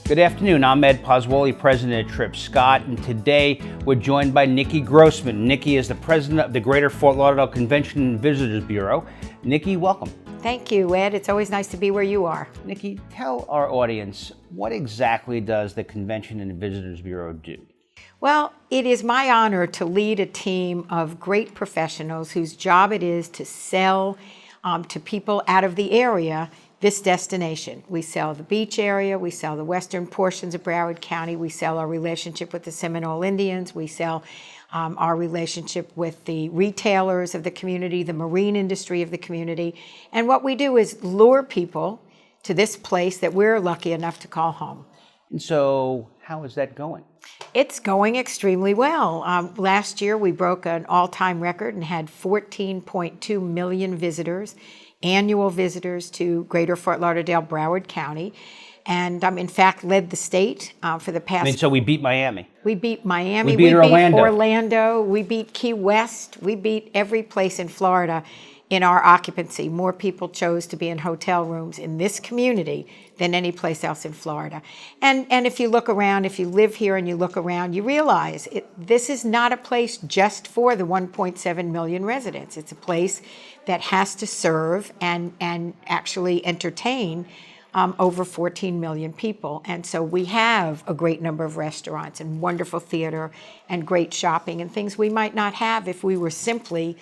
Good afternoon, I'm Ed Pozzuoli, president of Tripp Scott, and today we're joined by Nicki Grossman. Nicki is the president of the Greater Fort Lauderdale Convention and Visitors Bureau. Nicki, welcome. Thank you, Ed. It's always nice to be where you are. Nicki, tell our audience, what exactly does the Convention and Visitors Bureau do? Well, it is my honor to lead a team of great professionals whose job it is to sell to people out of the area this destination. We sell the beach area, we sell the western portions of Broward County, we sell our relationship with the Seminole Indians, we sell our relationship with the retailers of the community, the marine industry of the community. And what we do is lure people to this place that we're lucky enough to call home. And so, how is that going? It's going extremely well. Last year, we broke an all-time record and had 14.2 million visitors, annual visitors to Greater Fort Lauderdale, Broward County, and in fact led the state for the past. So we beat Miami. We beat Miami. We beat Orlando. We beat Key West. We beat every place in Florida in our occupancy. More people chose to be in hotel rooms in this community than any place else in Florida. And if you look around, if you live here and you look around, you realize this is not a place just for the 1.7 million residents. It's a place that has to serve and actually entertain over 14 million people. And so we have a great number of restaurants and wonderful theater and great shopping and things we might not have if we were simply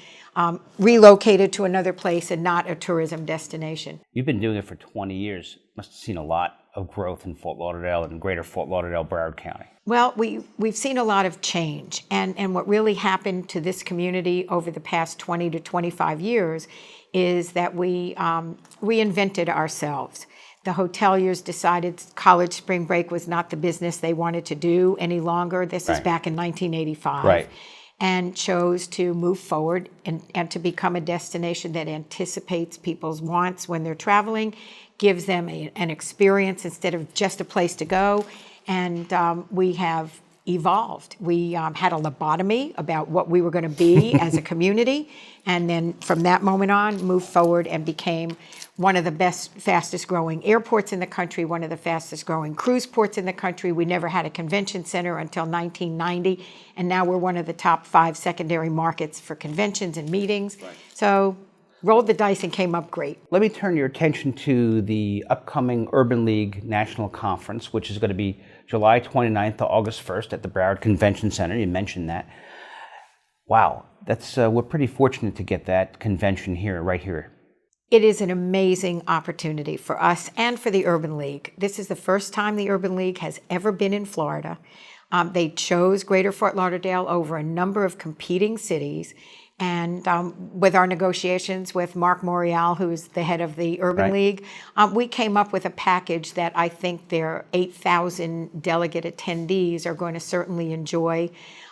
relocated to another place and not a tourism destination. You've been doing it for 20 years. Must have seen a lot of growth in Fort Lauderdale and Greater Fort Lauderdale, Broward County. Well, we've seen a lot of change. And what really happened to this community over the past 20 to 25 years is that we reinvented ourselves. The hoteliers decided college spring break was not the business they wanted to do any longer. This is back in 1985. Right. And chose to move forward and to become a destination that anticipates people's wants when they're traveling, gives them an experience instead of just a place to go. And we have evolved. We had a lobotomy about what we were going to be as a community, and then from that moment on, moved forward and became one of the fastest growing airports in the country, one of the fastest growing cruise ports in the country. We never had a convention center until 1990, and now we're one of the top 5 secondary markets for conventions and meetings. Right. So rolled the dice and came up great. Let me turn your attention to the upcoming Urban League National Conference, which is going to be July 29th to August 1st at the Broward Convention Center. You mentioned that. Wow, we're pretty fortunate to get that convention here, right here. It is an amazing opportunity for us and for the Urban League. This is the first time the Urban League has ever been in Florida. They chose Greater Fort Lauderdale over a number of competing cities. And with our negotiations with Mark Morial, who's the head of the Urban League, we came up with a package that I think their 8,000 delegate attendees are going to certainly enjoy.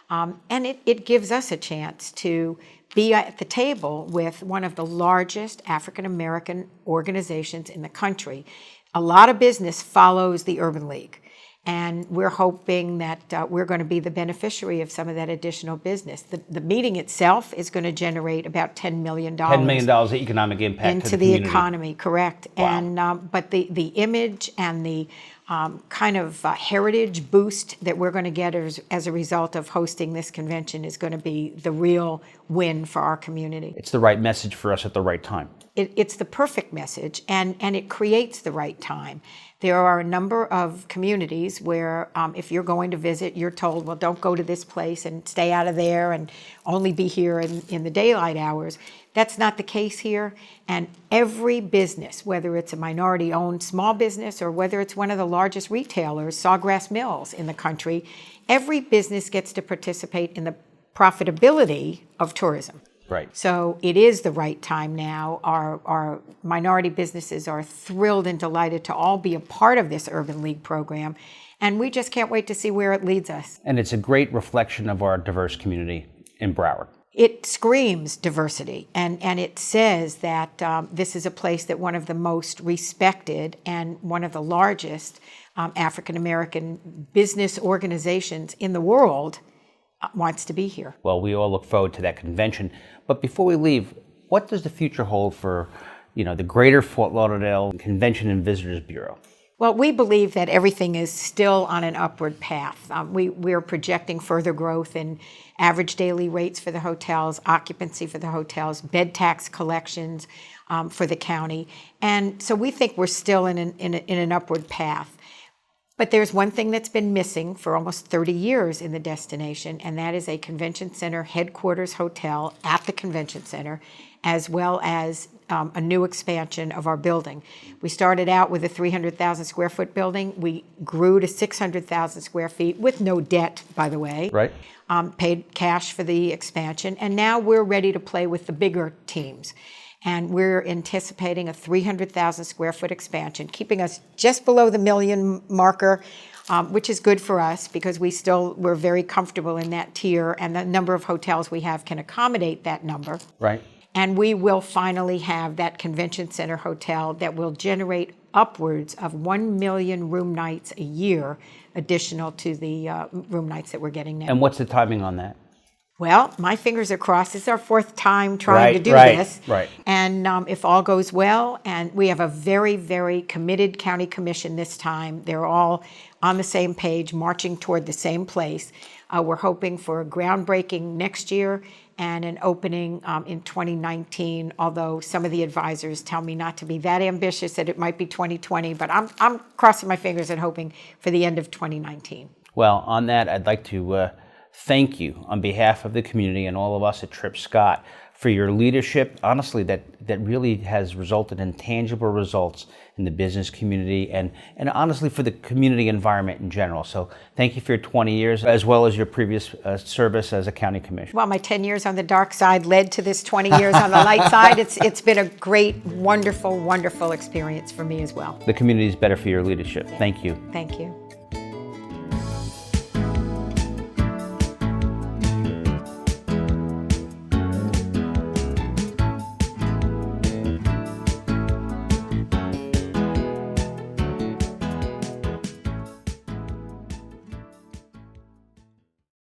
And it gives us a chance to be at the table with one of the largest African-American organizations in the country. A lot of business follows the Urban League. And we're hoping that we're going to be the beneficiary of some of that additional business. The meeting itself is going to generate about $10 million. $10 million of economic impact into the economy, correct. Wow. And but the image and the kind of heritage boost that we're going to get as a result of hosting this convention is going to be the real win for our community. It's the right message for us at the right time. It's the perfect message, and it creates the right time. There are a number of communities where if you're going to visit, you're told, well, don't go to this place and stay out of there and only be here in the daylight hours. That's not the case here. And every business, whether it's a minority-owned small business or whether it's one of the largest retailers, Sawgrass Mills in the country, every business gets to participate in the profitability of tourism. Right. So it is the right time now. Our minority businesses are thrilled and delighted to all be a part of this Urban League program, and we just can't wait to see where it leads us. And it's a great reflection of our diverse community in Broward. It screams diversity, and it says that this is a place that one of the most respected and one of the largest African-American business organizations in the world wants to be here. Well, we all look forward to that convention. But before we leave, what does the future hold for, the Greater Fort Lauderdale Convention and Visitors Bureau? Well, we believe that everything is still on an upward path. We're projecting further growth in average daily rates for the hotels, occupancy for the hotels, bed tax collections for the county. And so we think we're still in an upward path. But there's one thing that's been missing for almost 30 years in the destination, and that is a convention center headquarters hotel at the convention center, as well as a new expansion of our building. We started out with a 300,000 square foot building. We grew to 600,000 square feet with no debt, by the way. Right. Paid cash for the expansion, and now we're ready to play with the bigger teams. And we're anticipating a 300,000 square foot expansion, keeping us just below the million marker, which is good for us because we're very comfortable in that tier, and the number of hotels we have can accommodate that number. Right. And we will finally have that convention center hotel that will generate upwards of 1 million room nights a year, additional to the room nights that we're getting now. And what's the timing on that? Well, my fingers are crossed. It's our fourth time trying to do this. Right. And if all goes well, and we have a very, very committed county commission this time. They're all on the same page, marching toward the same place. We're hoping for a groundbreaking next year and an opening in 2019, although some of the advisors tell me not to be that ambitious, that it might be 2020, but I'm crossing my fingers and hoping for the end of 2019. Well, on that, I'd like to thank you on behalf of the community and all of us at Tripp Scott for your leadership, honestly, that really has resulted in tangible results in the business community and honestly for the community environment in general. So thank you for your 20 years as well as your previous service as a county commissioner. Well, my 10 years on the dark side led to this 20 years on the light side. It's been a great, wonderful, wonderful experience for me as well. The community is better for your leadership. Thank you. Thank you.